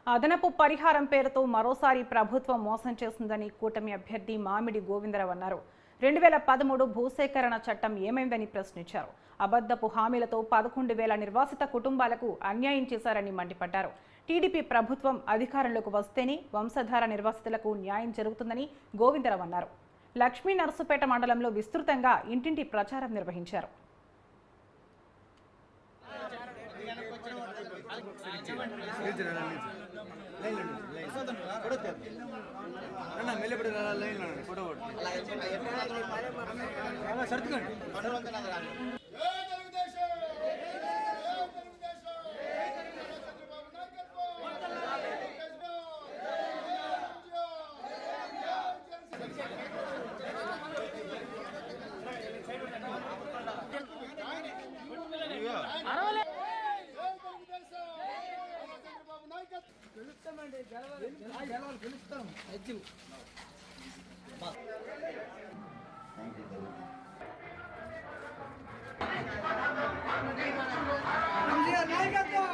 అదనపు పరిహారం పేరుతో మరోసారి ప్రభుత్వం మోసం చేస్తుందని కూటమి అభ్యర్థి మామిడి గోవిందరావు అన్నారు. 2013 భూసేకరణ చట్టం ఏమైందని ప్రశ్నించారు. అబద్ధపు హామీలతో 11,000 నిర్వాసిత కుటుంబాలకు అన్యాయం చేశారని మండిపడ్డారు. టీడీపీ ప్రభుత్వం అధికారంలోకి వస్తేనే వంశధార నిర్వాసితులకు న్యాయం జరుగుతుందని గోవిందరావు అన్నారు. లక్ష్మీ నర్సుపేట మండలంలో విస్తృతంగా ఇంటింటి ప్రచారం నిర్వహించారు. నాయకత్వం